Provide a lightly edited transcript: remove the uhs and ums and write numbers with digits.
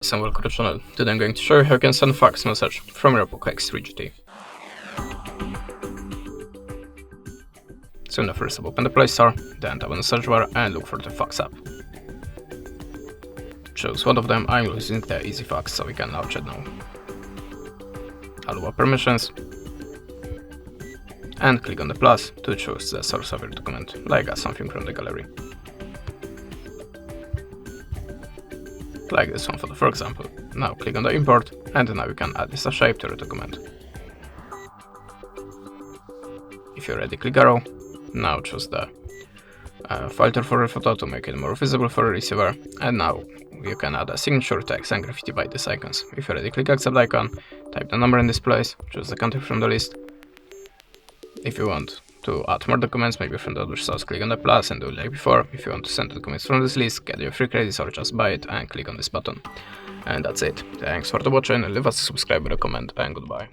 And welcome to the channel. Today I'm going to show you how you can send fax message from your POCO X3 GT. So now first open the Play Store, then tap on the search bar and look for the fax app. Choose one of them. I'm using the Easy Fax, so we can launch it now. Allow permissions and click on the plus to choose the source of your document, like something from the gallery. Like this one for example. Now click on the import and now you can add this shape to the document. If you're ready, click arrow. Now choose the filter for your photo to make it more visible for the receiver, and now you can add a signature, text and graffiti by these icons. If you're ready, click accept icon, type the number in this place, choose the country from the list. If you want to add more documents, maybe from the other source, click on the plus and do it like before. If you want to send documents from this list, get your free credits or just buy it and click on this button. And that's it. Thanks for watching, leave us a subscribe, a comment and goodbye.